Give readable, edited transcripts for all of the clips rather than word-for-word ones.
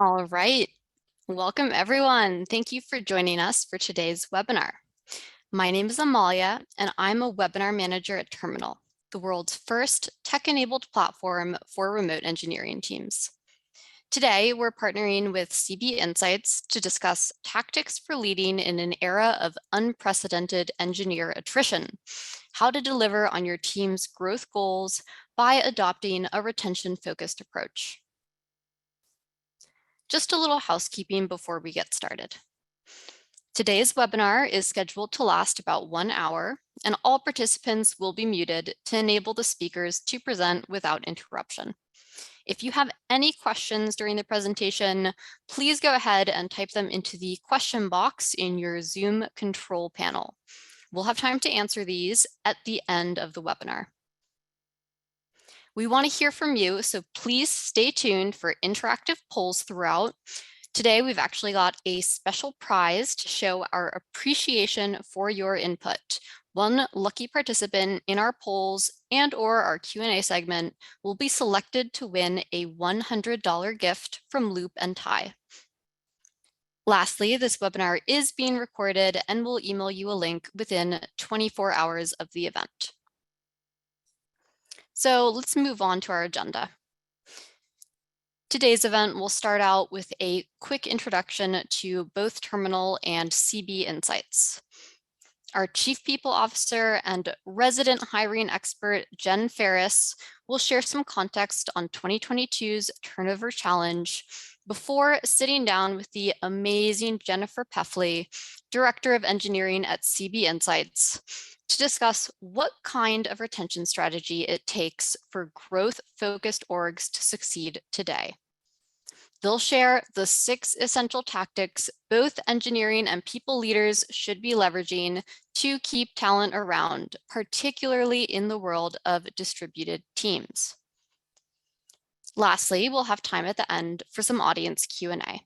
All right. Welcome, everyone. Thank you for joining us for today's webinar. My name is Amalia, and I'm a webinar manager at Terminal, the world's first tech-enabled platform for remote engineering teams. Today, we're partnering with CB Insights to discuss tactics for leading in an era of unprecedented engineer attrition, how to deliver on your team's growth goals by adopting a retention-focused approach. Just a little housekeeping before we get started. Today's webinar is scheduled to last about 1 hour, and all participants will be muted to enable the speakers to present without interruption. If you have any questions during the presentation, please go ahead and type them into the question box in your Zoom control panel. We'll have time to answer these at the end of the webinar. We want to hear from you, so please stay tuned for interactive polls throughout. Today, we've actually got a special prize to show our appreciation for your input. One lucky participant in our polls and/or our Q&A segment will be selected to win a $100 gift from Loop and Tie. Lastly, this webinar is being recorded and we'll email you a link within 24 hours of the event. So let's move on to our agenda. Today's event will start out with a quick introduction to both Terminal and CB Insights. Our Chief People Officer and resident hiring expert, Jen Farris, will share some context on 2022's turnover challenge before sitting down with the amazing Jennifer Peffley, Director of Engineering at CB Insights, to discuss what kind of retention strategy it takes for growth-focused orgs to succeed today. They'll share the 6 essential tactics both engineering and people leaders should be leveraging to keep talent around, particularly in the world of distributed teams. Lastly, we'll have time at the end for some audience Q&A.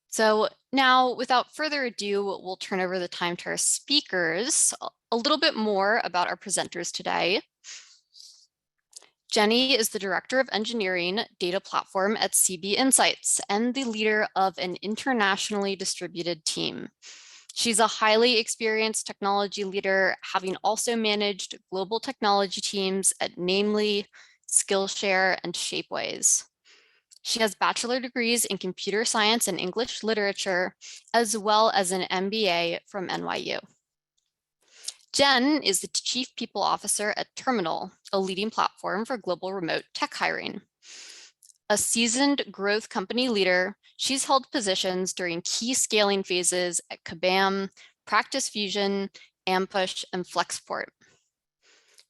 So now, without further ado, we'll turn over the time to our speakers. A little bit more about our presenters today. Jenny is the Director of Engineering Data Platform at CB Insights and the leader of an internationally distributed team. She's a highly experienced technology leader, having also managed global technology teams at namely Skillshare and Shapeways. She has bachelor degrees in computer science and English literature, as well as an MBA from NYU. Jen is the Chief People Officer at Terminal, a leading platform for global remote tech hiring. A seasoned growth company leader, she's held positions during key scaling phases at Kabam, Practice Fusion, Ampush, and Flexport.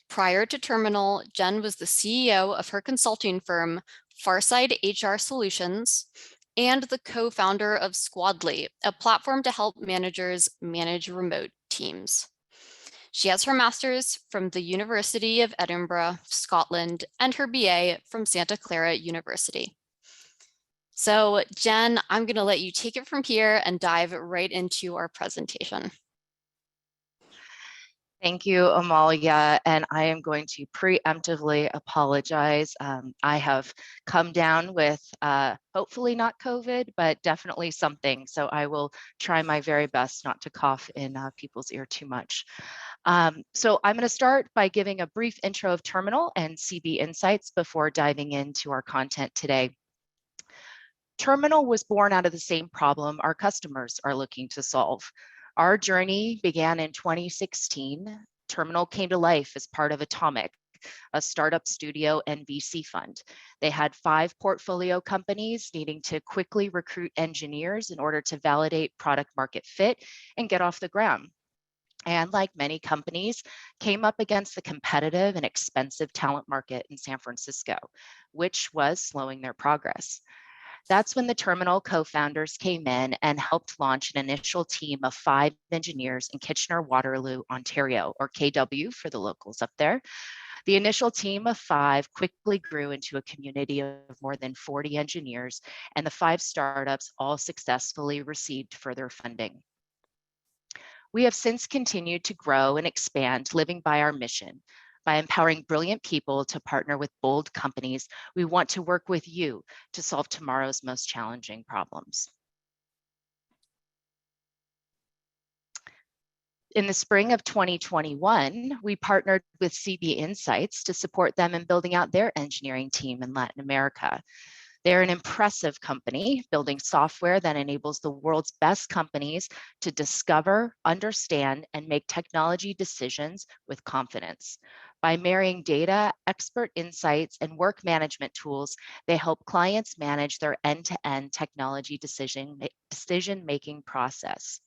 Prior to Terminal, Jen was the CEO of her consulting firm, Farside HR Solutions, and the co-founder of Squadly, a platform to help managers manage remote teams. She has her master's from the University of Edinburgh, Scotland, and her BA from Santa Clara University. So, Jen, I'm going to let you take it from here and dive right into our presentation. Thank you, Amalia, and I am going to preemptively apologize. I have come down with hopefully not COVID, but definitely something. So I will try my very best not to cough in people's ear too much. So I'm going to start by giving a brief intro of Terminal and CB Insights before diving into our content today. Terminal was born out of the same problem our customers are looking to solve. Our journey began in 2016. Terminal came to life as part of Autonomy, a startup studio and VC fund. They had 5 portfolio companies needing to quickly recruit engineers in order to validate product market fit and get off the ground. And like many companies, came up against the competitive and expensive talent market in San Francisco, which was slowing their progress. That's when the Terminal co-founders came in and helped launch an initial team of 5 engineers in Kitchener-Waterloo, Ontario, or KW for the locals up there. The initial team of 5 quickly grew into a community of more than 40 engineers, and the 5 startups all successfully received further funding. We have since continued to grow and expand, living by our mission By empowering brilliant people to partner with bold companies, we want to work with you to solve tomorrow's most challenging problems. In the spring of 2021, we partnered with CB Insights to support them in building out their engineering team in Latin America. They're an impressive company building software that enables the world's best companies to discover, understand, and make technology decisions with confidence. By marrying data, expert insights, and work management tools, they help clients manage their end-to-end technology decision-making process.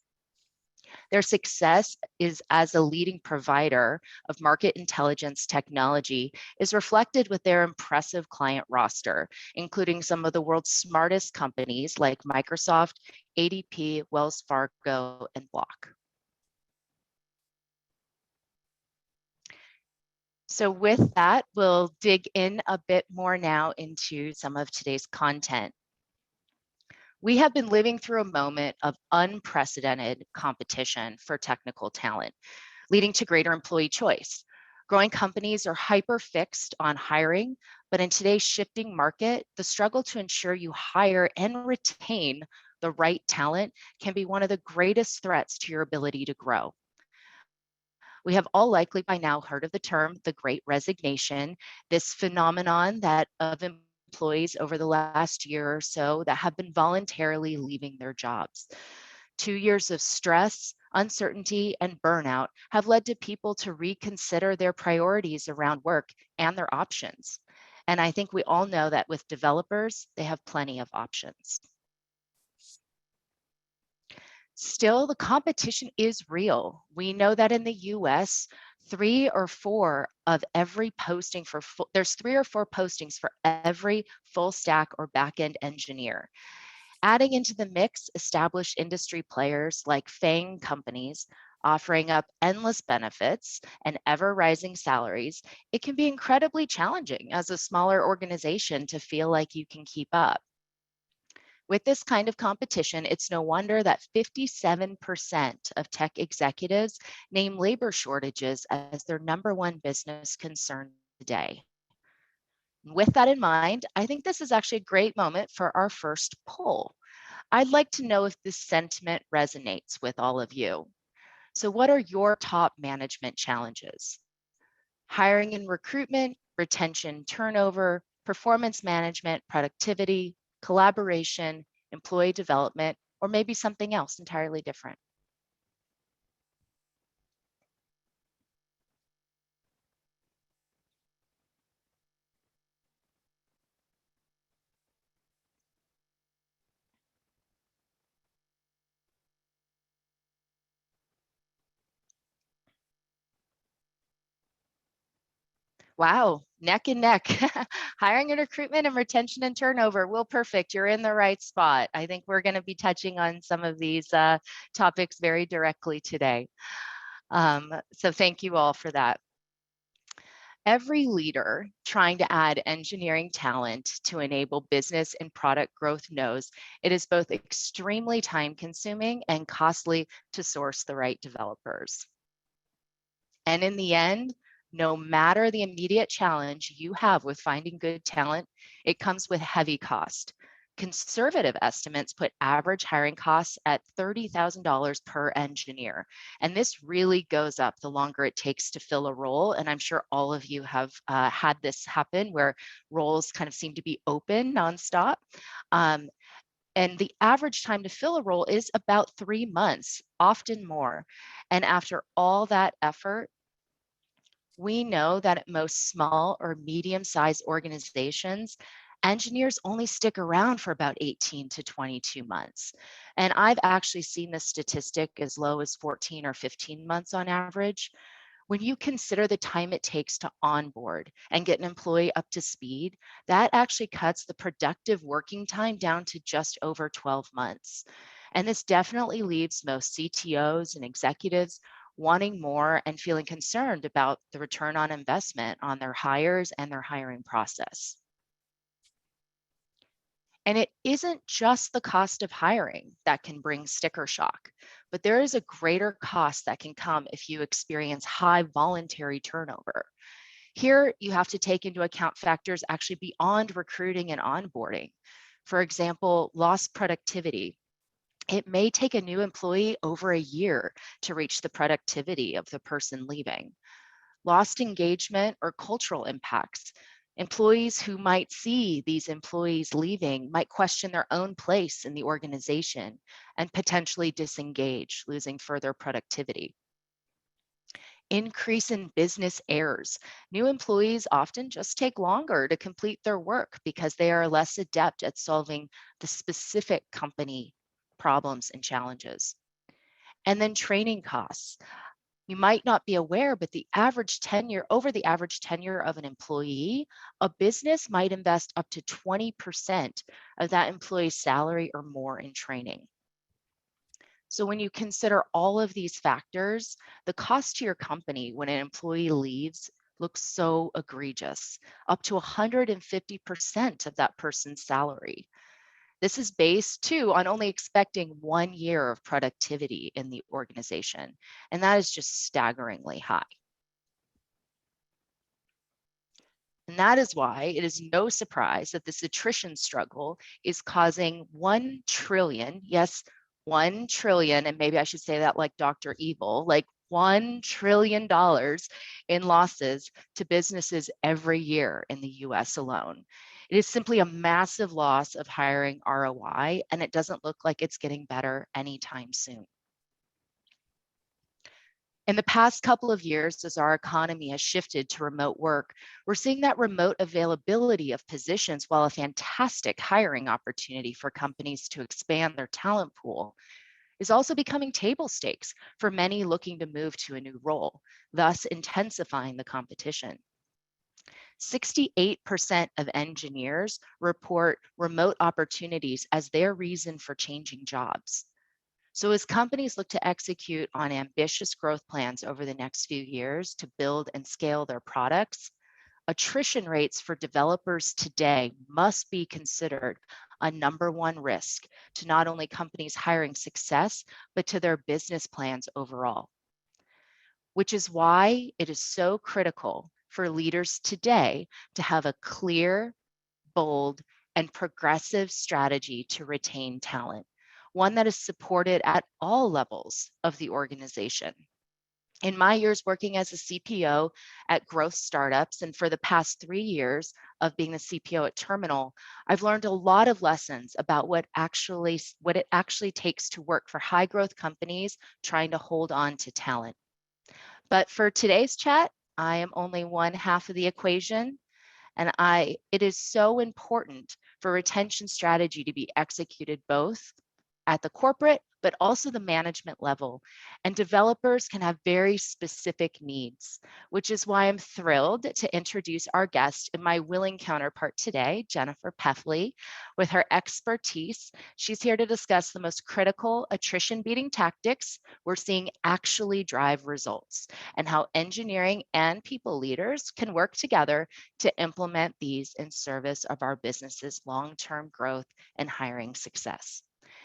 Their success is as a leading provider of market intelligence technology is reflected with their impressive client roster, including some of the world's smartest companies like Microsoft, ADP, Wells Fargo, and Block. So with that, we'll dig in a bit more now into some of today's content. We have been living through a moment of unprecedented competition for technical talent, leading to greater employee choice. Growing companies are hyper-fixed on hiring, but in today's shifting market, the struggle to ensure you hire and retain the right talent can be one of the greatest threats to your ability to grow. We have all likely by now heard of the term, the Great Resignation, this phenomenon that of employees over the last year or so that have been voluntarily leaving their jobs. 2 years of stress, uncertainty, and burnout have led to people to reconsider their priorities around work and their options. And I think we all know that with developers, they have plenty of options. Still, the competition is real. We know that in the US, there's 3 or 4 postings for every full stack or backend engineer. Adding into the mix established industry players like FANG companies offering up endless benefits and ever rising salaries, it can be incredibly challenging as a smaller organization to feel like you can keep up. With this kind of competition, it's no wonder that 57% of tech executives name labor shortages as their #1 business concern today. With that in mind, I think this is actually a great moment for our first poll. I'd like to know if this sentiment resonates with all of you. So what are your top management challenges? Hiring and recruitment, retention, turnover, performance management, productivity, collaboration, employee development, or maybe something else entirely different. Wow, neck and neck. Hiring and recruitment and retention and turnover. Well, perfect. You're in the right spot. I think we're going to be touching on some of these topics very directly today. So thank you all for that. Every leader trying to add engineering talent to enable business and product growth knows it is both extremely time consuming and costly to source the right developers. And in the end, no matter the immediate challenge you have with finding good talent, it comes with heavy cost. Conservative estimates put average hiring costs at $30,000 per engineer. And this really goes up the longer it takes to fill a role. And I'm sure all of you have had this happen where roles kind of seem to be open nonstop. And the average time to fill a role is about 3 months, often more. And after all that effort, we know that at most small or medium-sized organizations, engineers only stick around for about 18 to 22 months. And I've actually seen this statistic as low as 14 or 15 months on average. When you consider the time it takes to onboard and get an employee up to speed, that actually cuts the productive working time down to just over 12 months. And this definitely leaves most CTOs and executives wanting more and feeling concerned about the return on investment on their hires and their hiring process. And it isn't just the cost of hiring that can bring sticker shock, but there is a greater cost that can come if you experience high voluntary turnover. Here, you have to take into account factors actually beyond recruiting and onboarding. For example, lost productivity. It may take a new employee over a year to reach the productivity of the person leaving. Lost engagement or cultural impacts. Employees who might see these employees leaving might question their own place in the organization and potentially disengage, losing further productivity. Increase in business errors. New employees often just take longer to complete their work because they are less adept at solving the specific company problems and challenges. And then training costs. You might not be aware, but over the average tenure of an employee, a business might invest up to 20% of that employee's salary or more in training. So when you consider all of these factors, the cost to your company when an employee leaves looks so egregious, up to 150% of that person's salary. This is based too on only expecting 1 year of productivity in the organization, and that is just staggeringly high. And that is why it is no surprise that this attrition struggle is causing 1 trillion, yes, 1 trillion, and maybe I should say that like Dr. Evil, like $1 trillion in losses to businesses every year in the US alone. It is simply a massive loss of hiring ROI, and it doesn't look like it's getting better anytime soon. In the past couple of years, as our economy has shifted to remote work, we're seeing that remote availability of positions, while a fantastic hiring opportunity for companies to expand their talent pool, is also becoming table stakes for many looking to move to a new role, thus intensifying the competition. 68% of engineers report remote opportunities as their reason for changing jobs. So as companies look to execute on ambitious growth plans over the next few years to build and scale their products, attrition rates for developers today must be considered a #1 risk to not only companies' hiring success, but to their business plans overall. Which is why it is so critical for leaders today to have a clear, bold, and progressive strategy to retain talent, one that is supported at all levels of the organization. In my years working as a CPO at growth startups, and for the past 3 years of being the CPO at Terminal, I've learned a lot of lessons about what it actually takes to work for high growth companies trying to hold on to talent. But for today's chat, I am only one half of the equation. And it is so important for retention strategy to be executed both at the corporate, but also the management level. And developers can have very specific needs, which is why I'm thrilled to introduce our guest and my willing counterpart today, Jennifer Peffley. With her expertise, she's here to discuss the most critical attrition beating tactics we're seeing actually drive results, and how engineering and people leaders can work together to implement these in service of our business's long-term growth and hiring success.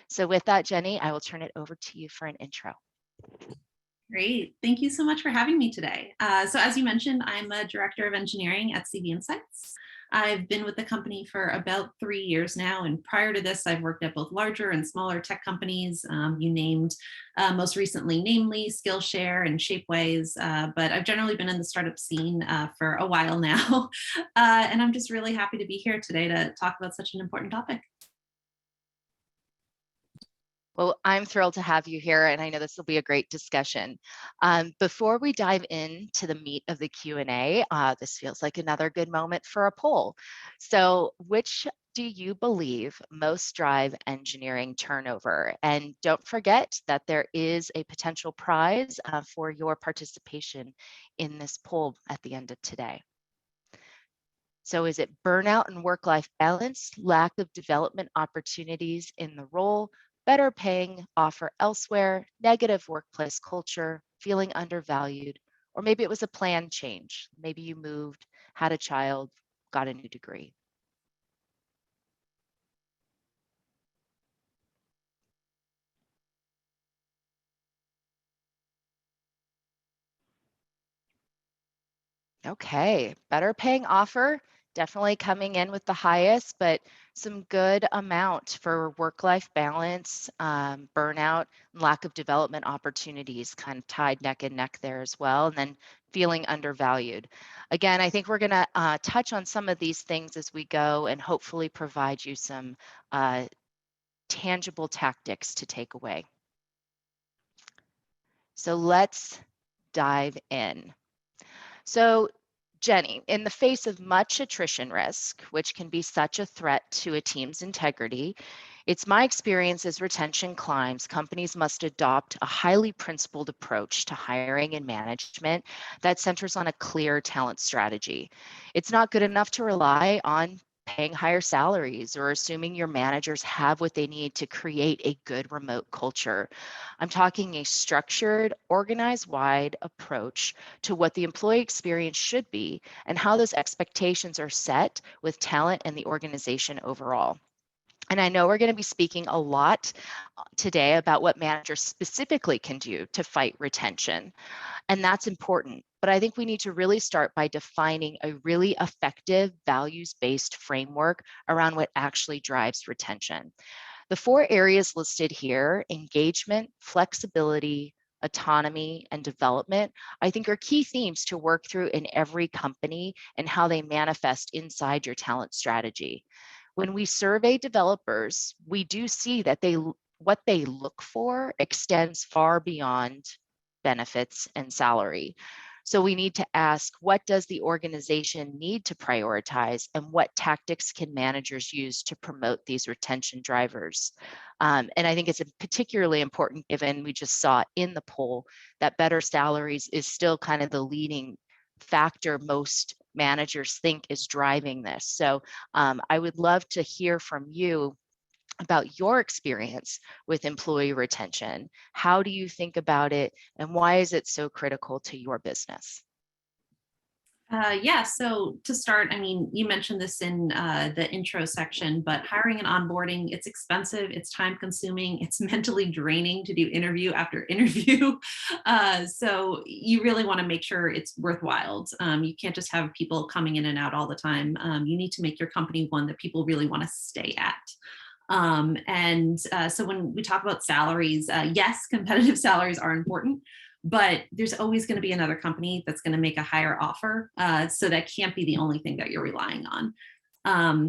So with that, Jenny, I will turn it over to you for an intro. Great. Thank you so much for having me today. So as you mentioned, I'm a director of engineering at CV Insights. I've been with the company for about 3 years now. And prior to this, I've worked at both larger and smaller tech companies. You named most recently, namely Skillshare and Shapeways. But I've generally been in the startup scene for a while now. And I'm just really happy to be here today to talk about such an important topic. Well, I'm thrilled to have you here, and I know this will be a great discussion. Before we dive into the meat of the Q&A, this feels like another good moment for a poll. So which do you believe most drive engineering turnover? And don't forget that there is a potential prize for your participation in this poll at the end of today. So is it burnout and work-life balance, lack of development opportunities in the role, better paying offer elsewhere, negative workplace culture, feeling undervalued, or maybe it was a plan change. Maybe you moved, had a child, got a new degree. Okay, better paying offer, definitely coming in with the highest, but some good amount for work-life balance, burnout, and lack of development opportunities kind of tied neck and neck there as well, and then feeling undervalued. Again, I think we're going to touch on some of these things as we go and hopefully provide you some tangible tactics to take away. So let's dive in. So Jenny, in the face of much attrition risk, which can be such a threat to a team's integrity, it's my experience as retention climbs, companies must adopt a highly principled approach to hiring and management that centers on a clear talent strategy. It's not good enough to rely on paying higher salaries or assuming your managers have what they need to create a good remote culture. I'm talking a structured, organized wide approach to what the employee experience should be and how those expectations are set with talent and the organization overall. And I know we're going to be speaking a lot today about what managers specifically can do to fight retention. And that's important. But I think we need to really start by defining a really effective values-based framework around what actually drives retention. The 4 areas listed here, engagement, flexibility, autonomy, and development, I think are key themes to work through in every company and how they manifest inside your talent strategy. When we survey developers, we do see that what they look for extends far beyond benefits and salary. So we need to ask, what does the organization need to prioritize and what tactics can managers use to promote these retention drivers? And I think it's particularly important given we just saw in the poll that better salaries is still kind of the leading factor most managers think is driving this. So I would love to hear from you about your experience with employee retention. How do you think about it, and why is it so critical to your business? Yeah, so to start, I mean, you mentioned this in the intro section, but hiring and onboarding, it's expensive, it's time consuming, it's mentally draining to do interview after interview. So you really want to make sure it's worthwhile. You can't just have people coming in and out all the time. You need to make your company one that people really want to stay at. So when we talk about salaries, yes, competitive salaries are important, but there's always going to be another company that's going to make a higher offer. So that can't be the only thing that you're relying on.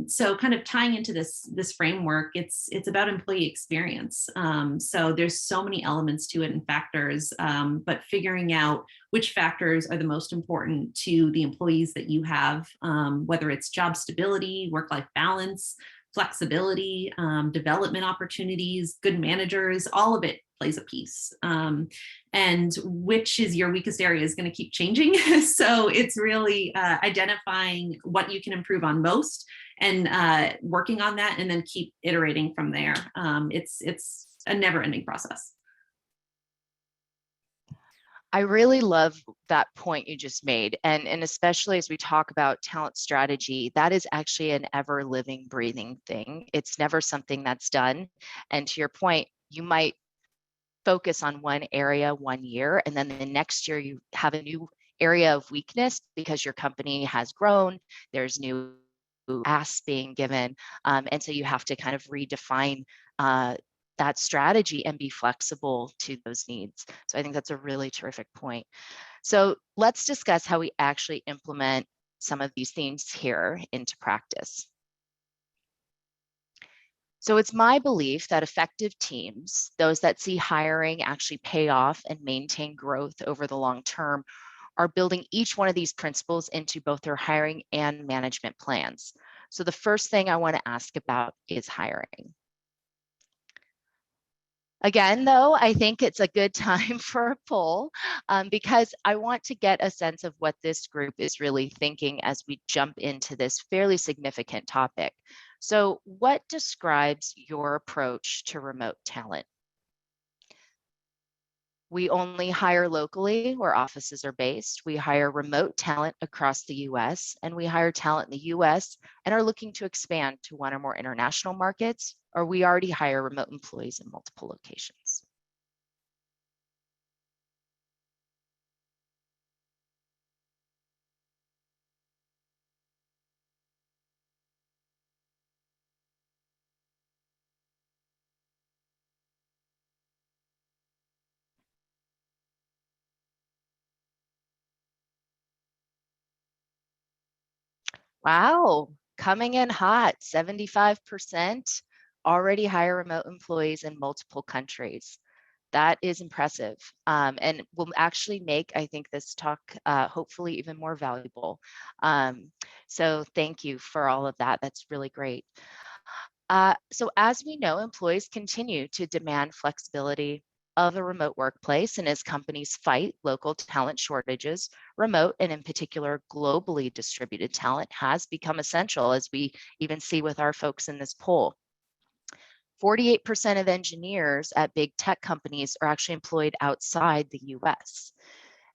So kind of tying into this framework, it's about employee experience. So there's so many elements to it and factors, but figuring out which factors are the most important to the employees that you have, whether it's job stability, work-life balance, flexibility, development opportunities, good managers, all of it plays a piece. And which is your weakest area is going to keep changing. So it's really identifying what you can improve on most and working on that and then keep iterating from there. It's a never ending process. I really love that point you just made. And especially as we talk about talent strategy, that is actually an ever living, breathing thing. It's never something that's done. And to your point, you might focus on one area 1 year, and then the next year you have a new area of weakness because your company has grown, there's new asks being given. And so you have to kind of redefine that strategy and be flexible to those needs. So I think that's a really terrific point. So let's discuss how we actually implement some of these themes here into practice. So it's my belief that effective teams, those that see hiring actually pay off and maintain growth over the long term, are building each one of these principles into both their hiring and management plans. So the first thing I want to ask about is hiring. Again, though, I think it's a good time for a poll because I want to get a sense of what this group is really thinking as we jump into this fairly significant topic. So what describes your approach to remote talent? We only hire locally where offices are based. We hire remote talent across the US, and we hire talent in the US and are looking to expand to one or more international markets, or we already hire remote employees in multiple locations. Wow, coming in hot, 75% already hire remote employees in multiple countries. That is impressive, and will actually make, I think, this talk hopefully even more valuable. So thank you for all of that. That's really great. So as we know, employees continue to demand flexibility of a remote workplace, and as companies fight local talent shortages, remote and in particular globally distributed talent has become essential, as we even see with our folks in this poll. 48% of engineers at big tech companies are actually employed outside the US.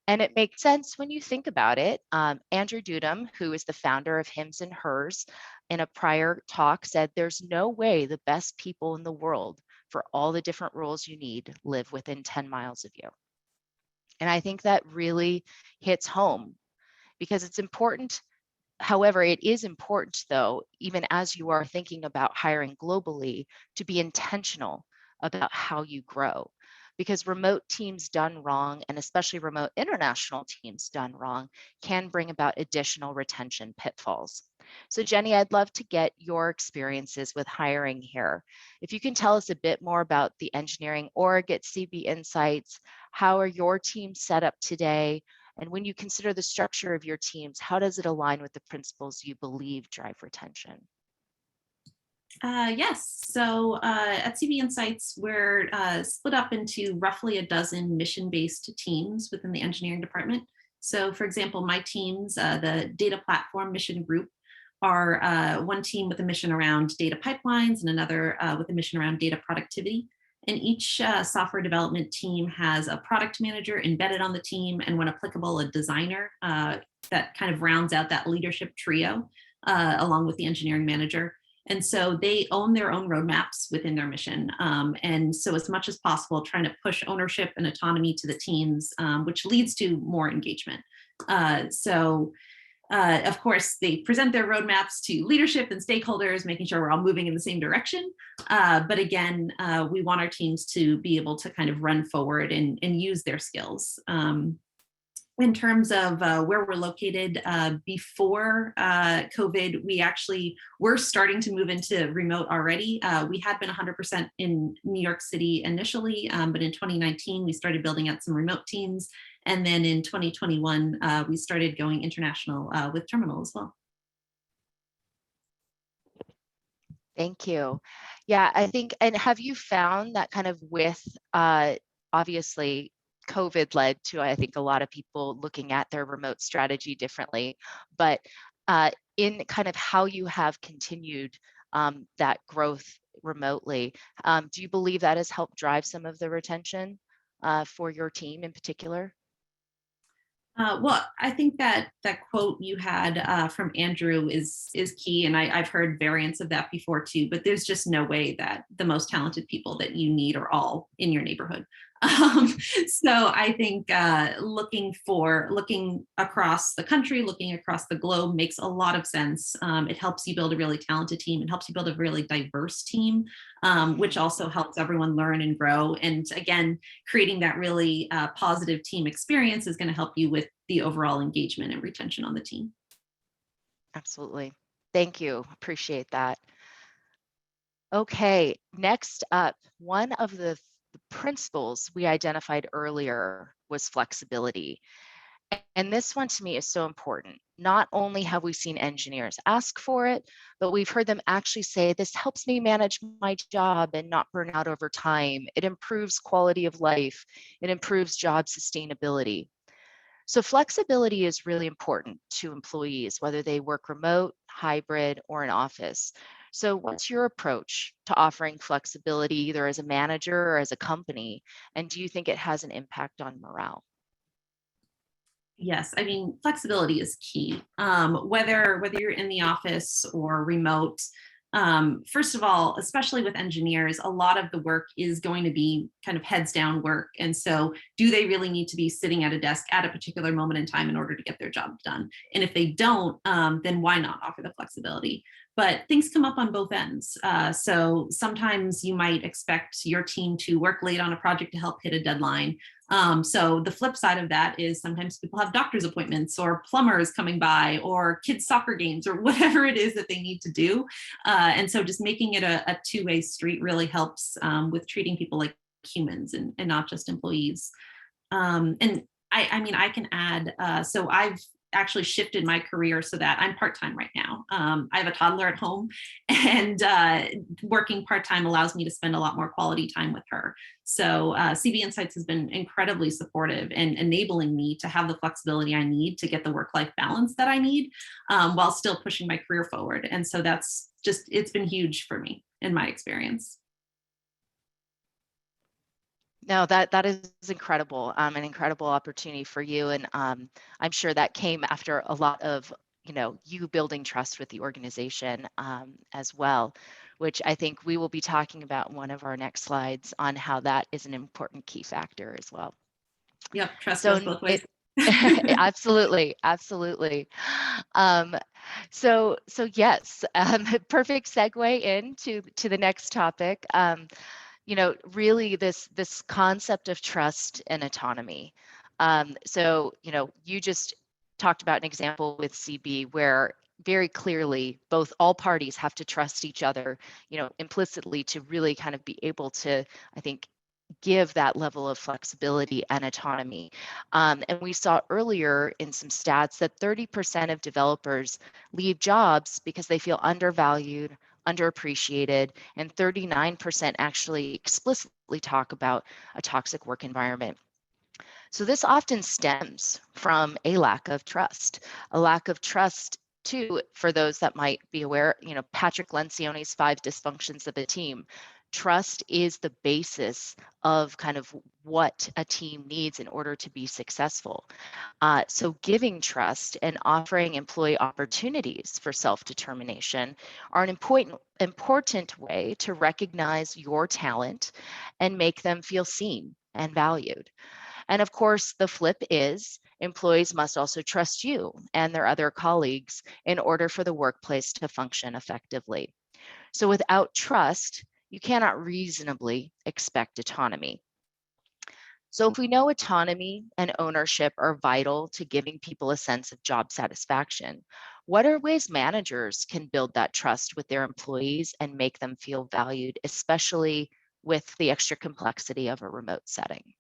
And it makes sense when you think about it. Andrew Dudum, who is the founder of Hims and Hers, in a prior talk said, there's no way the best people in the world for all the different roles you need live within 10 miles of you. And I think that really hits home because it's important. However, it is important, though, even as you are thinking about hiring globally, to be intentional about how you grow. Because remote teams done wrong, and especially remote international teams done wrong, can bring about additional retention pitfalls. So Jenny, I'd love to get your experiences with hiring here. If you can tell us a bit more about the engineering org at CB Insights, how are your teams set up today? And when you consider the structure of your teams, how does it align with the principles you believe drive retention? Yes. So at CB Insights, we're split up into roughly a dozen mission-based teams within the engineering department. So for example, my teams, the data platform mission group, are one team with a mission around data pipelines and another with a mission around data productivity. And each software development team has a product manager embedded on the team, and when applicable, a designer that kind of rounds out that leadership trio along with the engineering manager. And so they own their own roadmaps within their mission. And so as much as possible, trying to push ownership and autonomy to the teams, which leads to more engagement. Of course, they present their roadmaps to leadership and stakeholders, making sure we're all moving in the same direction. But again, we want our teams to be able to kind of run forward and use their skills. In terms of where we're located, before COVID, we actually were starting to move into remote already. We had been 100% in New York City initially, but in 2019, we started building out some remote teams. And then in 2021, we started going international with Terminal as well. Thank you. Yeah, I think, and have you found that kind of with, obviously, COVID led to, I think, a lot of people looking at their remote strategy differently, but in kind of how you have continued that growth remotely, do you believe that has helped drive some of the retention for your team in particular? Well, I think that quote you had from Andrew is key, and I've heard variants of that before too. But there's just no way that the most talented people that you need are all in your neighborhood. So I think looking across the country, looking across the globe makes a lot of sense. It helps you build a really talented team. It helps you build a really diverse team, which also helps everyone learn and grow. And again, creating that really positive team experience is going to help you with the overall engagement and retention on the team. Absolutely. Thank you. Appreciate that. Okay, next up, one of the principles we identified earlier was flexibility. And this one to me is so important. Not only have we seen engineers ask for it, but we've heard them actually say, this helps me manage my job and not burn out over time. It improves quality of life. It improves job sustainability. So flexibility is really important to employees, whether they work remote, hybrid, or in office. So what's your approach to offering flexibility either as a manager or as a company? And do you think it has an impact on morale? Yes, I mean, flexibility is key. Whether you're in the office or remote, first of all, especially with engineers, a lot of the work is going to be kind of heads down work. And so do they really need to be sitting at a desk at a particular moment in time in order to get their job done? And if they don't, then why not offer the flexibility? But things come up on both ends. So sometimes you might expect your team to work late on a project to help hit a deadline. So the flip side of that is sometimes people have doctor's appointments or plumbers coming by or kids' soccer games or whatever it is that they need to do. And so just making it a two-way street really helps with treating people like humans and not just employees. And I mean, I can add, so I've actually shifted my career so that I'm part-time right now. I have a toddler at home, and working part-time allows me to spend a lot more quality time with her. So CV Insights has been incredibly supportive and enabling me to have the flexibility I need to get the work-life balance that I need while still pushing my career forward. And so that's just, it's been huge for me in my experience. No, that is incredible, an incredible opportunity for you. And I'm sure that came after a lot of, you building trust with the organization as well, which I think we will be talking about in one of our next slides on how that is an important key factor as well. Yep, trust goes both ways. Absolutely, absolutely. So yes, perfect segue into the next topic. Really this concept of trust and autonomy. So, you just talked about an example with CB where very clearly all parties have to trust each other, implicitly to really kind of be able to, I think, give that level of flexibility and autonomy. And we saw earlier in some stats that 30% of developers leave jobs because they feel undervalued, underappreciated, and 39% actually explicitly talk about a toxic work environment. So this often stems from a lack of trust too, for those that might be aware, Patrick Lencioni's 5 dysfunctions of a team. Trust is the basis of kind of what a team needs in order to be successful. So giving trust and offering employee opportunities for self-determination are an important way to recognize your talent and make them feel seen and valued. And of course, the flip is employees must also trust you and their other colleagues in order for the workplace to function effectively. So without trust, you cannot reasonably expect autonomy. So if we know autonomy and ownership are vital to giving people a sense of job satisfaction, what are ways managers can build that trust with their employees and make them feel valued, especially with the extra complexity of a remote setting?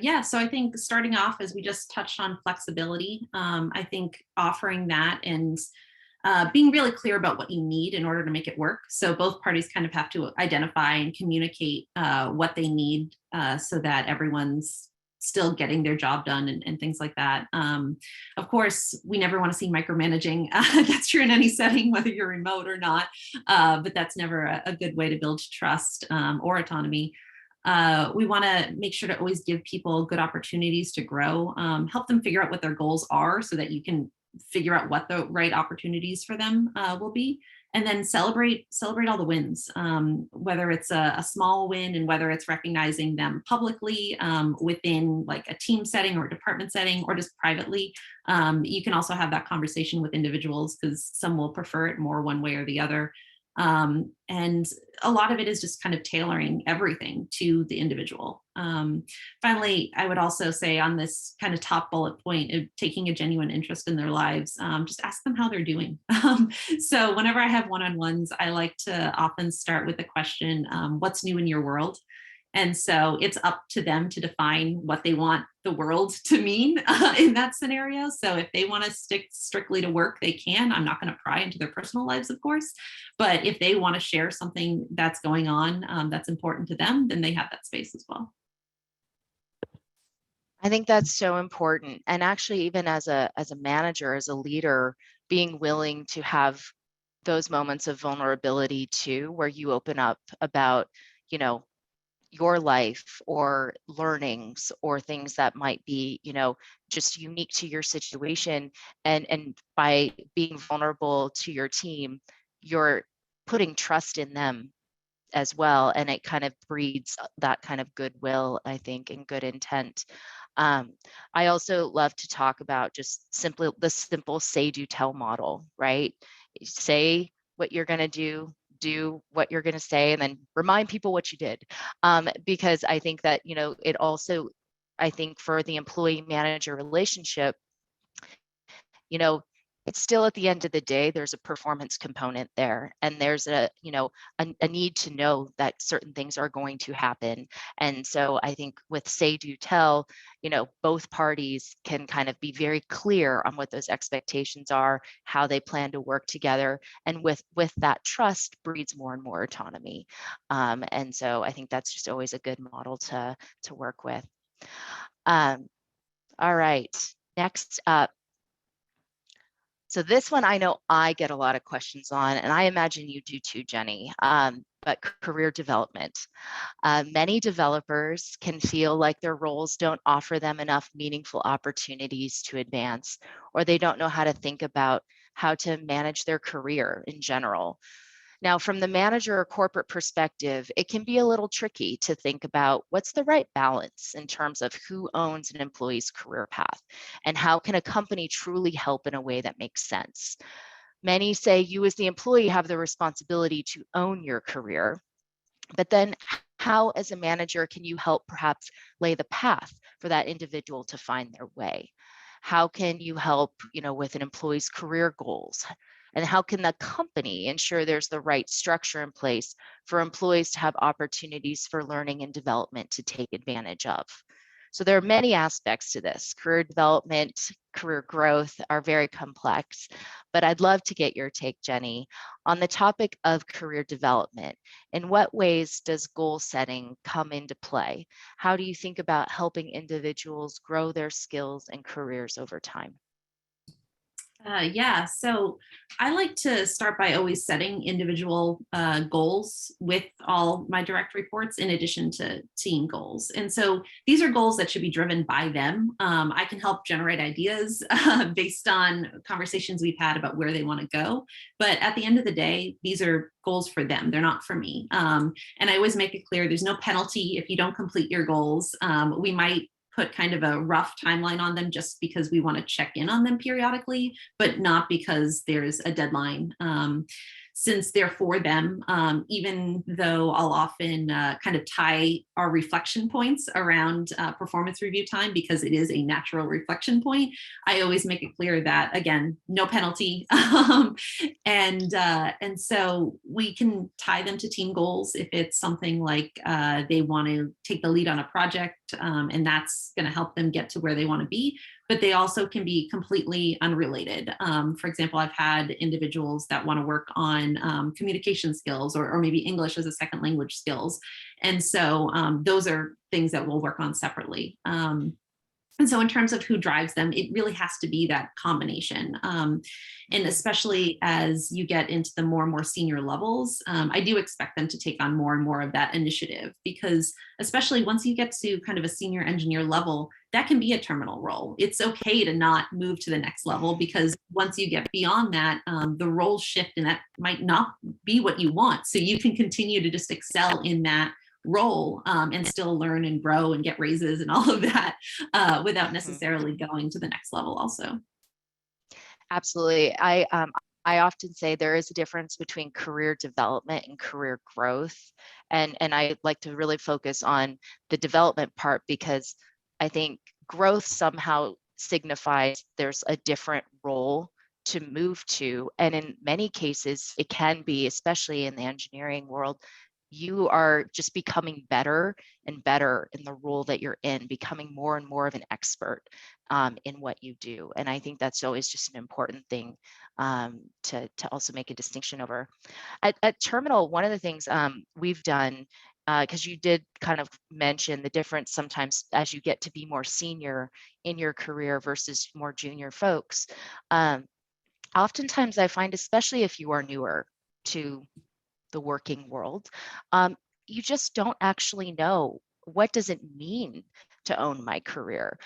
Yeah, so I think starting off, as we just touched on flexibility, I think offering that and being really clear about what you need in order to make it work. So both parties kind of have to identify and communicate what they need so that everyone's still getting their job done and things like that. Of course, we never want to see micromanaging. That's true in any setting, whether you're remote or not, but that's never a good way to build trust or autonomy. We want to make sure to always give people good opportunities to grow, help them figure out what their goals are so that you can figure out what the right opportunities for them will be, and then celebrate all the wins, whether it's a small win and whether it's recognizing them publicly within like a team setting or a department setting or just privately. You can also have that conversation with individuals because some will prefer it more one way or the other. And a lot of it is just kind of tailoring everything to the individual. Finally, I would also say on this kind of top bullet point of taking a genuine interest in their lives, just ask them how they're doing. So whenever I have one-on-ones, I like to often start with the question, what's new in your world? And so it's up to them to define what they want the world to mean in that scenario. So if they want to stick strictly to work, they can. I'm not going to pry into their personal lives, of course. But if they want to share something that's going on that's important to them, then they have that space as well. I think that's so important. And actually, even as a manager, as a leader, being willing to have those moments of vulnerability too, where you open up about, your life or learnings or things that might be, just unique to your situation. And by being vulnerable to your team, you're putting trust in them as well. And it kind of breeds that kind of goodwill, I think, and good intent. I also love to talk about just simply the simple say, do, tell model, right? Say what you're going to do, do what you're going to say and then remind people what you did. Because I think that, it also, I think for the employee manager relationship, it's still at the end of the day, there's a performance component there, and there's a need to know that certain things are going to happen. And so I think with say, do, tell, both parties can kind of be very clear on what those expectations are, how they plan to work together, and with that trust breeds more and more autonomy. And so I think that's just always a good model to work with. All right, next up. So this one I know I get a lot of questions on, and I imagine you do too, Jenny, but career development. Many developers can feel like their roles don't offer them enough meaningful opportunities to advance, or they don't know how to think about how to manage their career in general. Now, from the manager or corporate perspective, it can be a little tricky to think about what's the right balance in terms of who owns an employee's career path, and how can a company truly help in a way that makes sense. Many say you as the employee have the responsibility to own your career, but then how as a manager can you help perhaps lay the path for that individual to find their way? How can you help, with an employee's career goals? And how can the company ensure there's the right structure in place for employees to have opportunities for learning and development to take advantage of? So there are many aspects to this. Career development, career growth are very complex, but I'd love to get your take, Jenny, on the topic of career development. In what ways does goal setting come into play? How do you think about helping individuals grow their skills and careers over time? Yeah, so I like to start by always setting individual goals with all my direct reports in addition to team goals. And so these are goals that should be driven by them. I can help generate ideas based on conversations we've had about where they want to go. But at the end of the day, these are goals for them. They're not for me. And I always make it clear there's no penalty if you don't complete your goals. We might put kind of a rough timeline on them just because we want to check in on them periodically, but not because there's a deadline. Since they're for them, even though I'll often kind of tie our reflection points around performance review time because it is a natural reflection point, I always make it clear that, again, no penalty. And so we can tie them to team goals if it's something like they want to take the lead on a project, and that's going to help them get to where they want to be. But they also can be completely unrelated. For example, I've had individuals that want to work on communication skills or maybe English as a second language skills. And so those are things that we'll work on separately. And so in terms of who drives them, it really has to be that combination. And especially as you get into the more and more senior levels, I do expect them to take on more and more of that initiative, because especially once you get to kind of a senior engineer level, that can be a terminal role. It's okay to not move to the next level, because once you get beyond that, the roles shift and that might not be what you want. So you can continue to just excel in that role and still learn and grow and get raises and all of that without necessarily going to the next level also. Absolutely. I often say there is a difference between career development and career growth. And I like to really focus on the development part, because I think growth somehow signifies there's a different role to move to. And in many cases, it can be, especially in the engineering world, you are just becoming better and better in the role that you're in, becoming more and more of an expert in what you do. And I think that's always just an important thing to also make a distinction over. At Terminal, one of the things we've done, because you did kind of mention the difference sometimes as you get to be more senior in your career versus more junior folks. Oftentimes I find, especially if you are newer to the working world, you just don't actually know, what does it mean to own my career?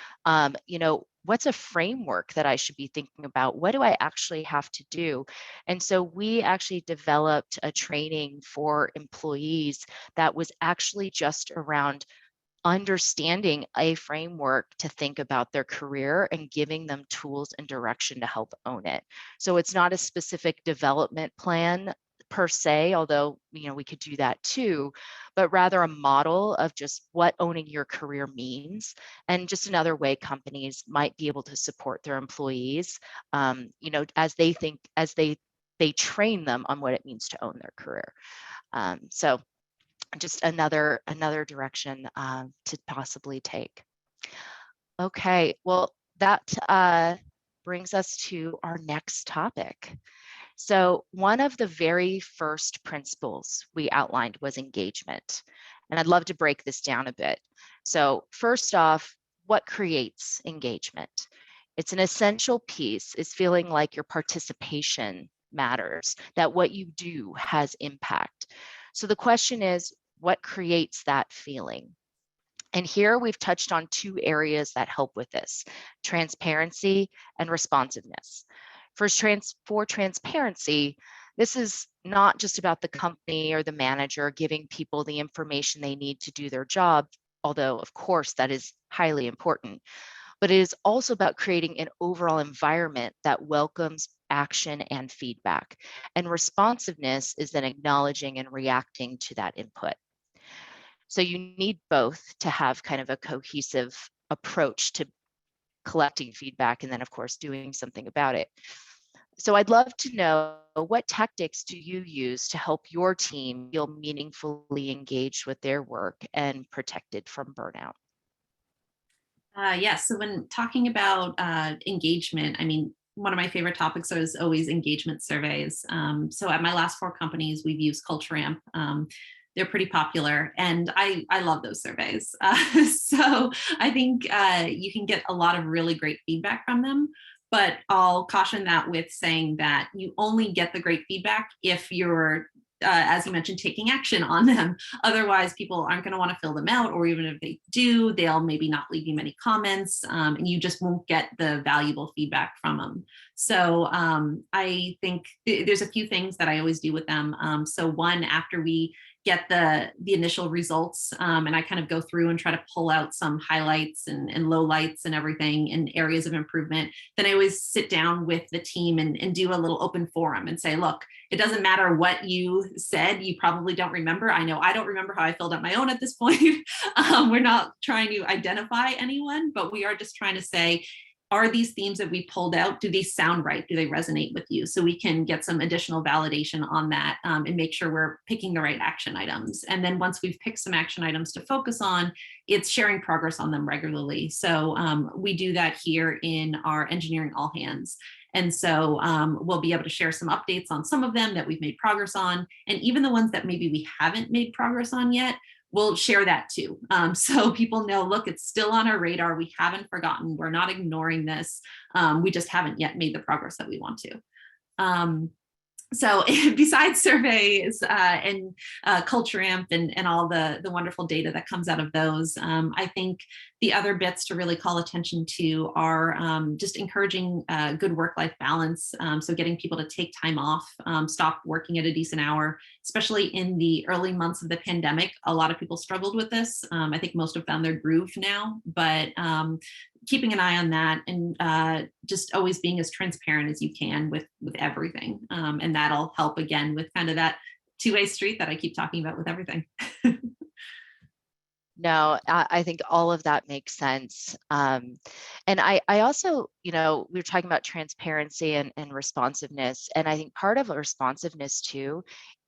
What's a framework that I should be thinking about? What do I actually have to do? And so we actually developed a training for employees that was actually just around understanding a framework to think about their career and giving them tools and direction to help own it. So it's not a specific development plan per se, although, we could do that too, but rather a model of just what owning your career means, and just another way companies might be able to support their employees, as they train them on what it means to own their career. So just another direction to possibly take. Okay, well, that brings us to our next topic. So one of the very first principles we outlined was engagement. And I'd love to break this down a bit. So first off, what creates engagement? It's an essential piece is feeling like your participation matters, that what you do has impact. So the question is, what creates that feeling? And here we've touched on two areas that help with this: transparency and responsiveness. For transparency, this is not just about the company or the manager giving people the information they need to do their job, although of course that is highly important, but it is also about creating an overall environment that welcomes action and feedback. And responsiveness is then acknowledging and reacting to that input. So you need both to have kind of a cohesive approach to collecting feedback and then of course doing something about it. So I'd love to know, what tactics do you use to help your team feel meaningfully engaged with their work and protected from burnout? Yes, so when talking about engagement, I mean, one of my favorite topics is always engagement surveys. So at my last 4 companies, we've used Culture Amp. They're pretty popular, and I love those surveys. So I think you can get a lot of really great feedback from them. But I'll caution that with saying that you only get the great feedback if you're, as you mentioned, taking action on them. Otherwise, people aren't going to want to fill them out, or even if they do, they'll maybe not leave you many comments, and you just won't get the valuable feedback from them. So I think there's a few things that I always do with them. So one, after we get the initial results, and I kind of go through and try to pull out some highlights and lowlights and everything and areas of improvement, then I always sit down with the team and do a little open forum and say, look, it doesn't matter what you said, you probably don't remember. I know I don't remember how I filled out my own at this point. We're not trying to identify anyone, but we are just trying to say, are these themes that we pulled out, do they sound right? Do they resonate with you? So we can get some additional validation on that, and make sure we're picking the right action items. And then once we've picked some action items to focus on, it's sharing progress on them regularly. So we do that here in our engineering all hands. And so we'll be able to share some updates on some of them that we've made progress on. And even the ones that maybe we haven't made progress on yet, we'll share that too. So people know, look, it's still on our radar. We haven't forgotten. We're not ignoring this. We just haven't yet made the progress that we want to. So besides surveys and Culture Amp and all the wonderful data that comes out of those, I think the other bits to really call attention to are just encouraging good work-life balance. So getting people to take time off, stop working at a decent hour, especially in the early months of the pandemic. A lot of people struggled with this. I think most have found their groove now, but keeping an eye on that, and just always being as transparent as you can with everything. And that'll help again with kind of that two-way street that I keep talking about with everything. No, I think all of that makes sense. And I also, we were talking about transparency and responsiveness. And I think part of responsiveness too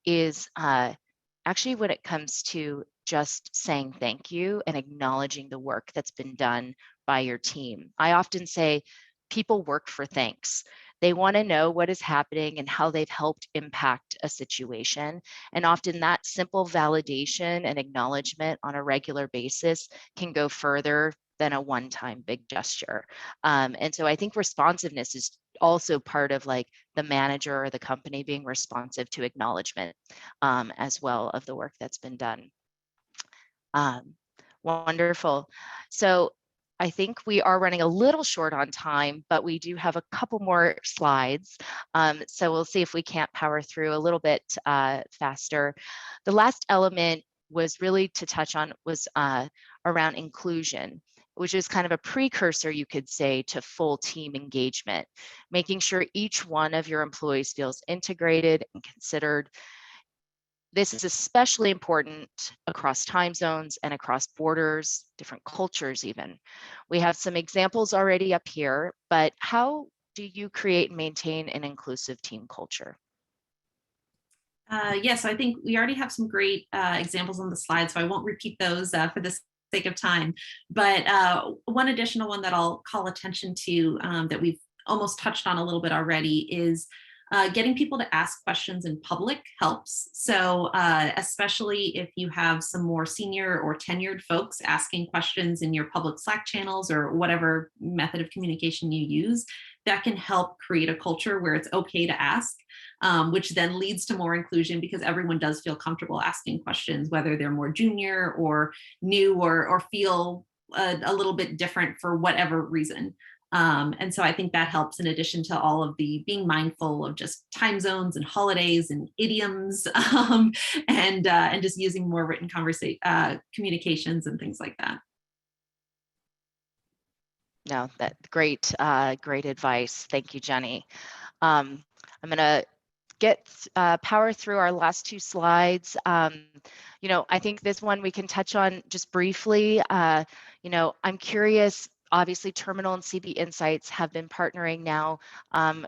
is actually when it comes to just saying thank you and acknowledging the work that's been done by your team. I often say people work for thanks. They want to know what is happening and how they've helped impact a situation. And often that simple validation and acknowledgement on a regular basis can go further than a one-time big gesture. And so I think responsiveness is also part of like the manager or the company being responsive to acknowledgement as well of the work that's been done. Wonderful. So I think we are running a little short on time, but we do have a couple more slides. So we'll see if we can't power through a little bit faster. The last element was really to touch on was around inclusion, which is kind of a precursor, you could say, to full team engagement, making sure each one of your employees feels integrated and considered. This is especially important across time zones and across borders, different cultures even. We have some examples already up here, but how do you create and maintain an inclusive team culture? Yes, I think we already have some great examples on the slide, so I won't repeat those for the sake of time. But one additional one that I'll call attention to that we've almost touched on a little bit already is getting people to ask questions in public helps. So especially if you have some more senior or tenured folks asking questions in your public Slack channels or whatever method of communication you use, that can help create a culture where it's okay to ask, which then leads to more inclusion because everyone does feel comfortable asking questions, whether they're more junior or new or feel a little bit different for whatever reason. And so I think that helps in addition to all of the being mindful of just time zones and holidays and idioms and just using more written communications and things like that. No, that great, great advice. Thank you, Jenny. I'm going to power through our last two slides. I think this one we can touch on just briefly. I'm curious. Obviously, Terminal and CB Insights have been partnering now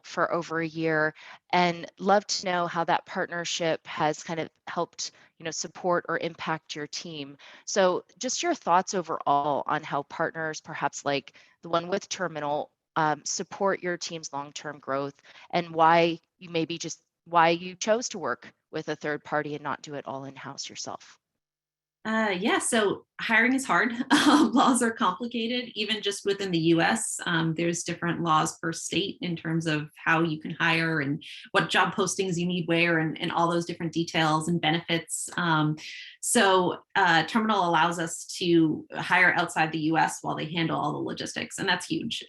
for over a year, and love to know how that partnership has kind of helped, support or impact your team. So, just your thoughts overall on how partners, perhaps like the one with Terminal, support your team's long-term growth, and why you chose to work with a third party and not do it all in-house yourself. Yeah, so hiring is hard. Laws are complicated, even just within the US. There's different laws per state in terms of how you can hire and what job postings you need where and all those different details and benefits. So Terminal allows us to hire outside the US while they handle all the logistics, and that's huge.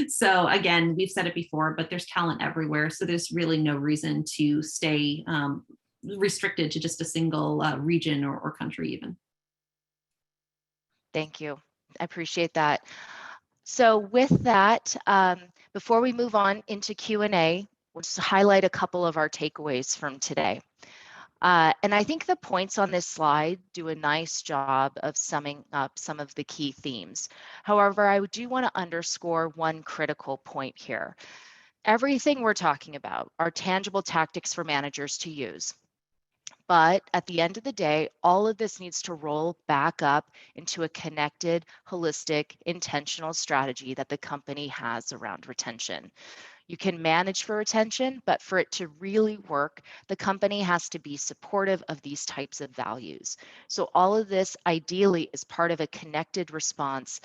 So again, we've said it before, but there's talent everywhere. So there's really no reason to stay restricted to just a single region or country even. Thank you. I appreciate that. So with that, before we move on into Q&A, we'll just highlight a couple of our takeaways from today. And I think the points on this slide do a nice job of summing up some of the key themes. However, I do want to underscore one critical point here. Everything we're talking about are tangible tactics for managers to use. But at the end of the day, all of this needs to roll back up into a connected, holistic, intentional strategy that the company has around retention. You can manage for retention, but for it to really work, the company has to be supportive of these types of values. So all of this ideally is part of a connected response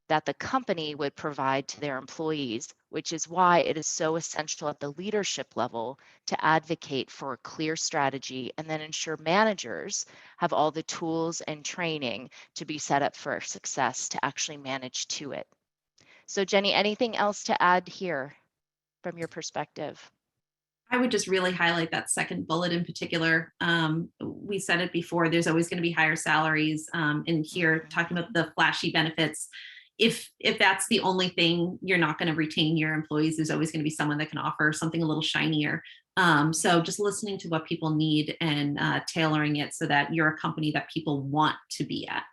that the company would provide to their employees, which is why it is so essential at the leadership level to advocate for a clear strategy and then ensure managers have all the tools and training to be set up for success to actually manage to it. So Jenny, anything else to add here from your perspective? I would just really highlight that second bullet in particular. We said it before, there's always going to be higher salaries. And here, talking about the flashy benefits, if that's the only thing, you're not going to retain your employees. There's always going to be someone that can offer something a little shinier. So just listening to what people need and tailoring it so that you're a company that people want to be at.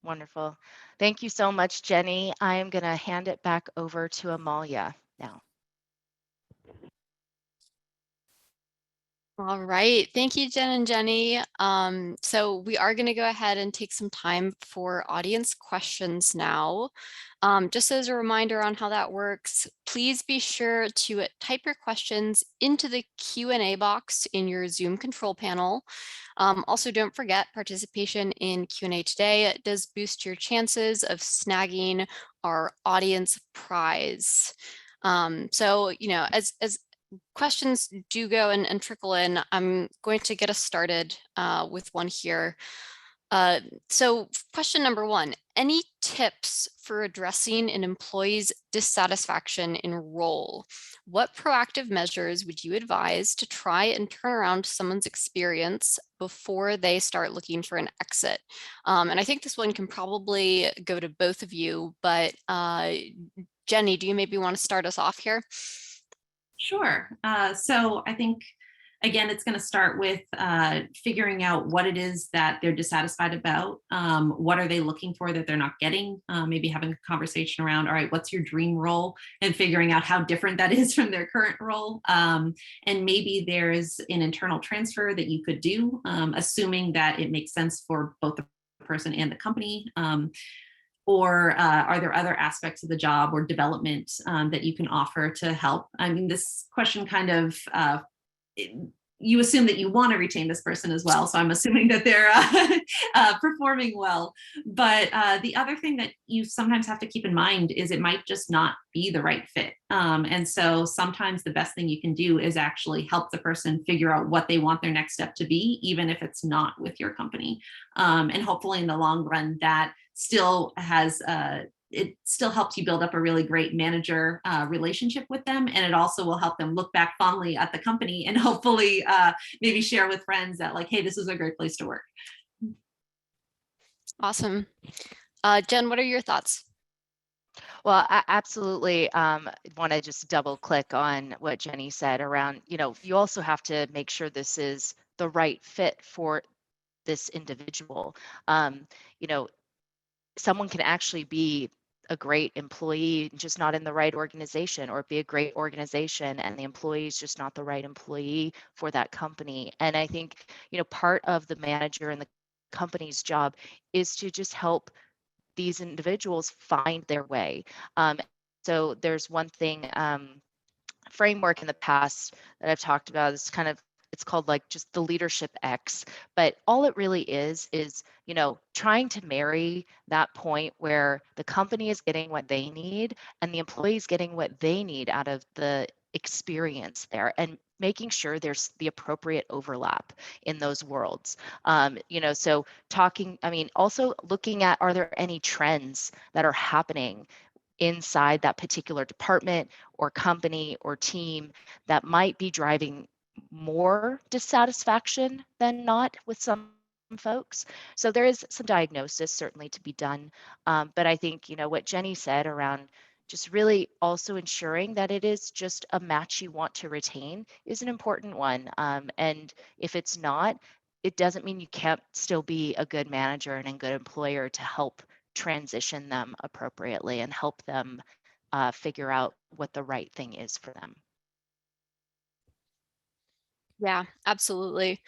Wonderful. Thank you so much, Jenny. I am going to hand it back over to Amalia now. All right, thank you, Jen and Jenny. So we are going to go ahead and take some time for audience questions now. Just as a reminder on how that works, please be sure to type your questions into the Q&A box in your Zoom control panel. Also, don't forget, participation in Q&A today does boost your chances of snagging our audience prize. So, as questions do go and trickle in, I'm going to get us started with one here. So question number one, any tips for addressing an employee's dissatisfaction in role? What proactive measures would you advise to try and turn around someone's experience before they start looking for an exit? And I think this one can probably go to both of you, but Jenny, do you maybe want to start us off here? Sure. So I think Again, it's going to start with figuring out what it is that they're dissatisfied about. What are they looking for that they're not getting? Maybe having a conversation around, all right, what's your dream role? And figuring out how different that is from their current role. And maybe there's an internal transfer that you could do, assuming that it makes sense for both the person and the company. Or are there other aspects of the job or development that you can offer to help? I mean, this question kind of you assume that you want to retain this person as well. So I'm assuming that they're performing well. But the other thing that you sometimes have to keep in mind is it might just not be the right fit. And so sometimes the best thing you can do is actually help the person figure out what they want their next step to be, even if it's not with your company. And hopefully in the long run, that still has it still helps you build up a really great manager relationship with them. And it also will help them look back fondly at the company and hopefully maybe share with friends that like, hey, this is a great place to work. Awesome. Jen, what are your thoughts? Well, I absolutely want to just double click on what Jenny said around, you also have to make sure this is the right fit for this individual. Someone can actually be a great employee, just not in the right organization, or be a great organization and the employee is just not the right employee for that company. And I think, part of the manager and the company's job is to just help these individuals find their way. So there's one thing, framework in the past that I've talked about is it's called like just the leadership X, but all it really is, trying to marry that point where the company is getting what they need and the employees getting what they need out of the experience there, and making sure there's the appropriate overlap in those worlds. So also looking at, are there any trends that are happening inside that particular department or company or team that might be driving more dissatisfaction than not with some folks. So there is some diagnosis certainly to be done. But I think, what Jenny said around just really also ensuring that it is just a match you want to retain is an important one. And if it's not, it doesn't mean you can't still be a good manager and a good employer to help transition them appropriately and help them figure out what the right thing is for them. Yeah, absolutely.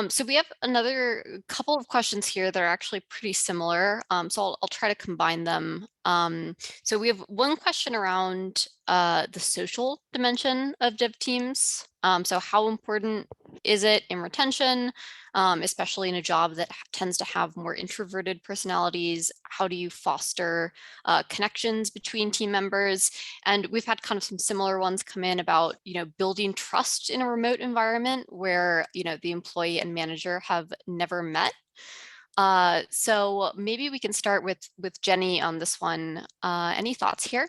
So we have another couple of questions here that are actually pretty similar. So I'll try to combine them. So we have one question around the social dimension of dev teams. So how important is it in retention, especially in a job that tends to have more introverted personalities? How do you foster connections between team members? And we've had kind of some similar ones come in about, building trust in a remote environment where, the employee and manager have never met. So maybe we can start with Jenny on this one. Any thoughts here?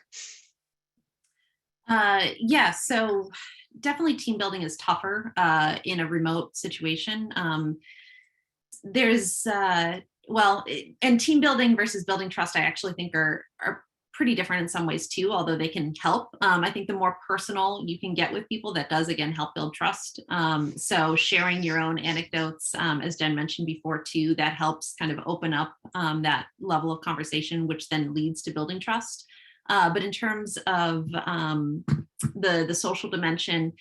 Yeah, so definitely team building is tougher in a remote situation. There's and team building versus building trust, I actually think are pretty different in some ways too, although they can help. I think the more personal you can get with people, that does again help build trust. So sharing your own anecdotes, as Jen mentioned before too, that helps kind of open up that level of conversation, which then leads to building trust. But in terms of the social dimension,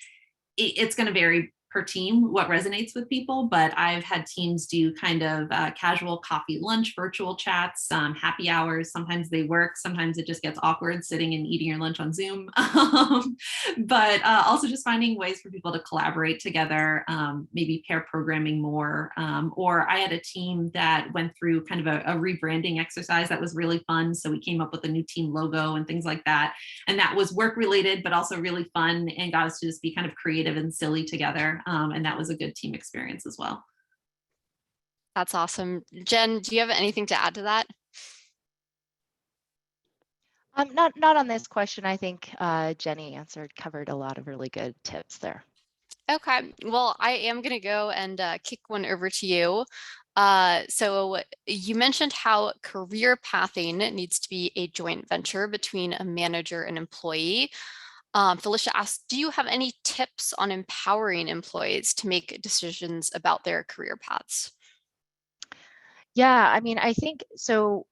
it's going to vary per team what resonates with people, but I've had teams do kind of casual coffee lunch, virtual chats, happy hours. Sometimes they work, sometimes it just gets awkward sitting and eating your lunch on Zoom. But also just finding ways for people to collaborate together, maybe pair programming more. Or I had a team that went through kind of a rebranding exercise that was really fun. So we came up with a new team logo and things like that. And that was work related, but also really fun and got us to just be kind of creative and silly together. And that was a good team experience as well. That's awesome. Jen, do you have anything to add to that? Not on this question. I think Jenny covered a lot of really good tips there. Okay, well, I am going to go and kick one over to you. So you mentioned how career pathing needs to be a joint venture between a manager and employee. Felicia asks, do you have any tips on empowering employees to make decisions about their career paths? Yeah, I mean, I think so.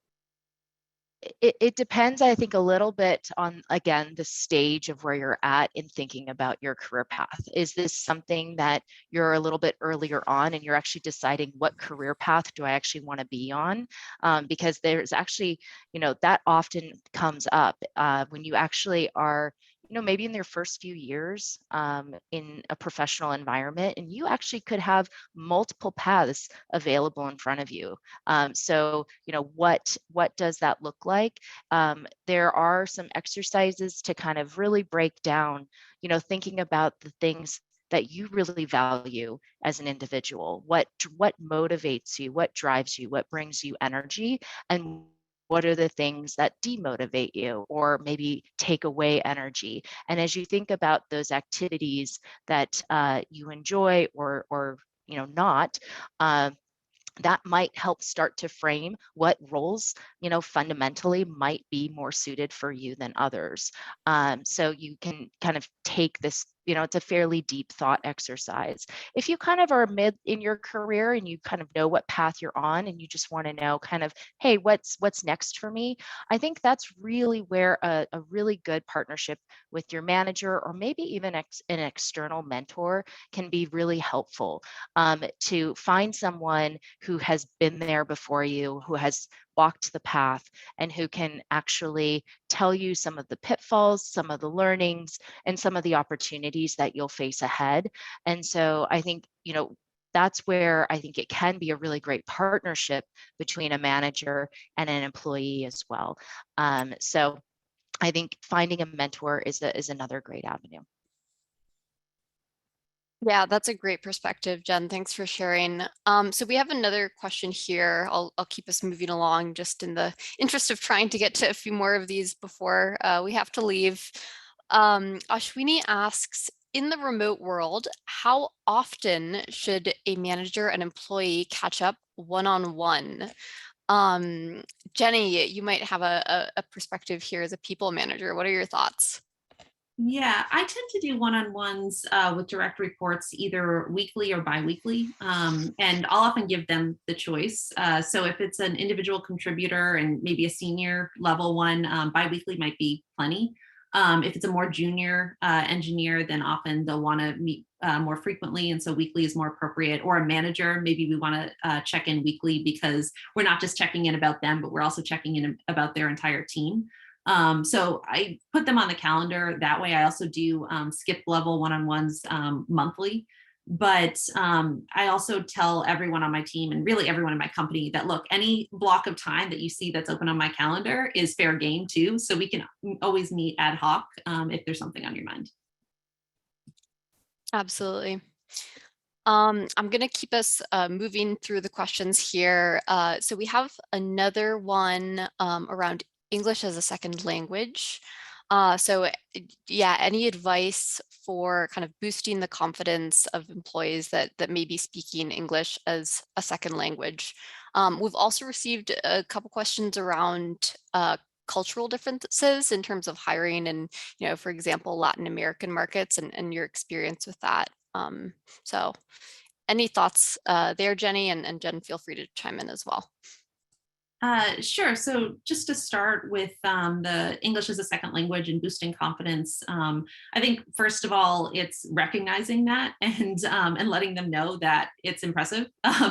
It depends, I think, a little bit on, again, the stage of where you're at in thinking about your career path. Is this something that you're a little bit earlier on and you're actually deciding what career path do I actually want to be on? Because there's actually, that often comes up when you actually are, maybe in their first few years in a professional environment, and you actually could have multiple paths available in front of you. So, what does that look like? There are some exercises to kind of really break down, thinking about the things that you really value as an individual. What motivates you? What drives you? What brings you energy? And what are the things that demotivate you or maybe take away energy? And as you think about those activities that you enjoy or not, that might help start to frame what roles, fundamentally might be more suited for you than others. So you can kind of take this, it's a fairly deep thought exercise. If you kind of are mid in your career and you kind of know what path you're on and you just want to know kind of, hey, what's next for me? I think that's really where a really good partnership with your manager or maybe even an external mentor can be really helpful to find someone who has been there before you, who has walked the path, and who can actually tell you some of the pitfalls, some of the learnings, and some of the opportunities that you'll face ahead. And so I think, that's where I think it can be a really great partnership between a manager and an employee as well. So I think finding a mentor is another great avenue. Yeah, that's a great perspective, Jen. Thanks for sharing. So we have another question here. I'll keep us moving along just in the interest of trying to get to a few more of these before we have to leave. Ashwini asks, in the remote world, how often should a manager and employee catch up one-on-one? Jenny, you might have a perspective here as a people manager. What are your thoughts? Yeah, I tend to do one-on-ones with direct reports either weekly or biweekly, and I'll often give them the choice. So if it's an individual contributor and maybe a senior level one, biweekly might be plenty. If it's a more junior engineer, then often they'll want to meet more frequently, and so weekly is more appropriate. Or a manager, maybe we want to check in weekly because we're not just checking in about them, but we're also checking in about their entire team. So I put them on the calendar that way. I also do skip level one-on-ones monthly. But I also tell everyone on my team and really everyone in my company that, look, any block of time that you see that's open on my calendar is fair game too. So we can always meet ad hoc if there's something on your mind. Absolutely. I'm going to keep us moving through the questions here. So we have another one around English as a second language. Yeah, any advice for kind of boosting the confidence of employees that may be speaking English as a second language? We've also received a couple questions around cultural differences in terms of hiring and, for example, Latin American markets and your experience with that. So any thoughts there, Jenny, and Jen, feel free to chime in as well. Sure. So just to start with the English as a second language and boosting confidence, I think first of all, it's recognizing that and letting them know that it's impressive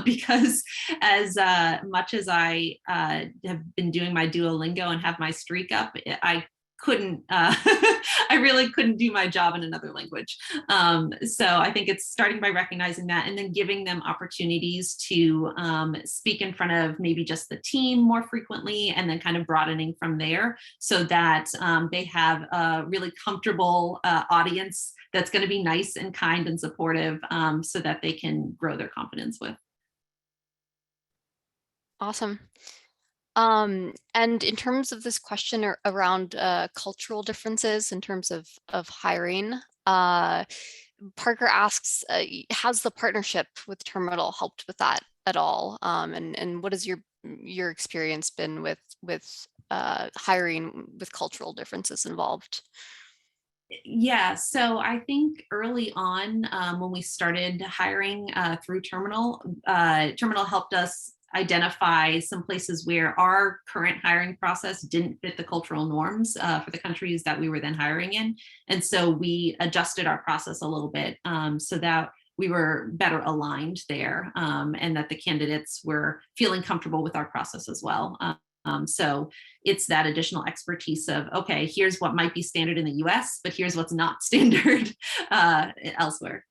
because as much as I have been doing my Duolingo and have my streak up, I couldn't I really couldn't do my job in another language. So I think it's starting by recognizing that and then giving them opportunities to speak in front of maybe just the team more frequently, and then kind of broadening from there so that they have a really comfortable audience that's going to be nice and kind and supportive, so that they can grow their confidence with. Awesome. And in terms of this question around cultural differences in terms of hiring, Parker asks, has the partnership with Terminal helped with that at all? And what has your experience been with hiring with cultural differences involved? Yeah, so I think early on when we started hiring through Terminal, Terminal helped us identify some places where our current hiring process didn't fit the cultural norms for the countries that we were then hiring in. And so we adjusted our process a little bit so that we were better aligned there and that the candidates were feeling comfortable with our process as well. So it's that additional expertise of, okay, here's what might be standard in the US, but here's what's not standard elsewhere.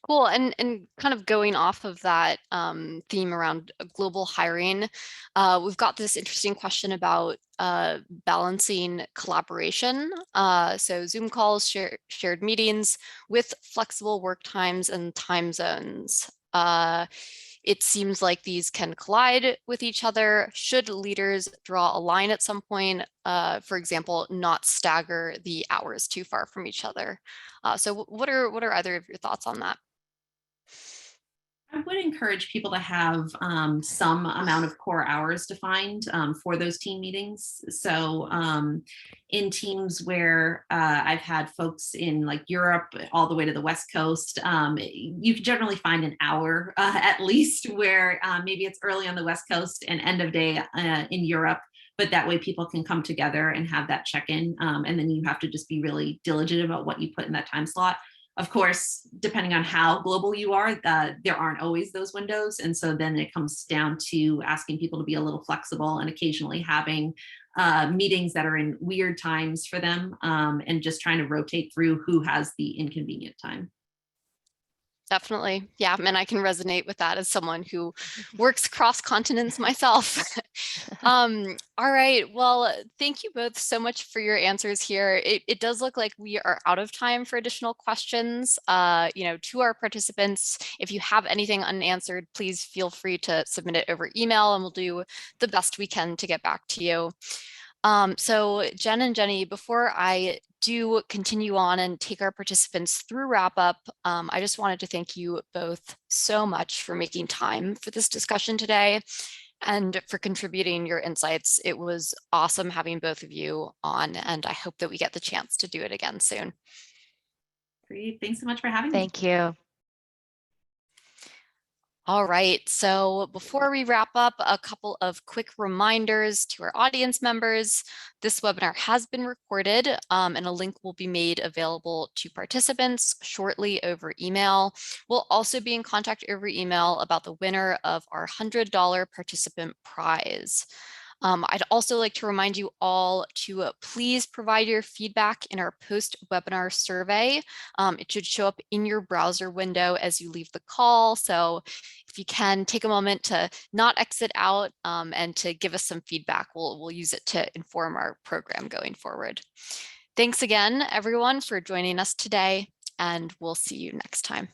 Cool. And kind of going off of that theme around global hiring, we've got this interesting question about balancing collaboration. So Zoom calls, shared meetings with flexible work times and time zones. It seems like these can collide with each other. Should leaders draw a line at some point, for example, not stagger the hours too far from each other? So what are either of your thoughts on that? I would encourage people to have some amount of core hours defined for those team meetings. So in teams where I've had folks in like Europe all the way to the West Coast, you can generally find an hour at least where maybe it's early on the West Coast and end of day in Europe. But that way people can come together and have that check-in. And then you have to just be really diligent about what you put in that time slot. Of course, depending on how global you are, there aren't always those windows. And so then it comes down to asking people to be a little flexible and occasionally having meetings that are in weird times for them and just trying to rotate through who has the inconvenient time. Definitely. Yeah. And I can resonate with that as someone who works cross continents myself. All right. Well, thank you both so much for your answers here. It does look like we are out of time for additional questions. To our participants, if you have anything unanswered, please feel free to submit it over email and we'll do the best we can to get back to you. So Jen and Jenny, before I do continue on and take our participants through wrap up, I just wanted to thank you both so much for making time for this discussion today and for contributing your insights. It was awesome having both of you on, and I hope that we get the chance to do it again soon. Great. Thanks so much for having me. Thank you. All right, so before we wrap up, a couple of quick reminders to our audience members. This webinar has been recorded and a link will be made available to participants shortly over email. We'll also be in contact over email about the winner of our $100 participant prize. I'd also like to remind you all to please provide your feedback in our post-webinar survey. It should show up in your browser window as you leave the call. So if you can take a moment to not exit out and to give us some feedback, we'll use it to inform our program going forward. Thanks again, everyone, for joining us today, and we'll see you next time.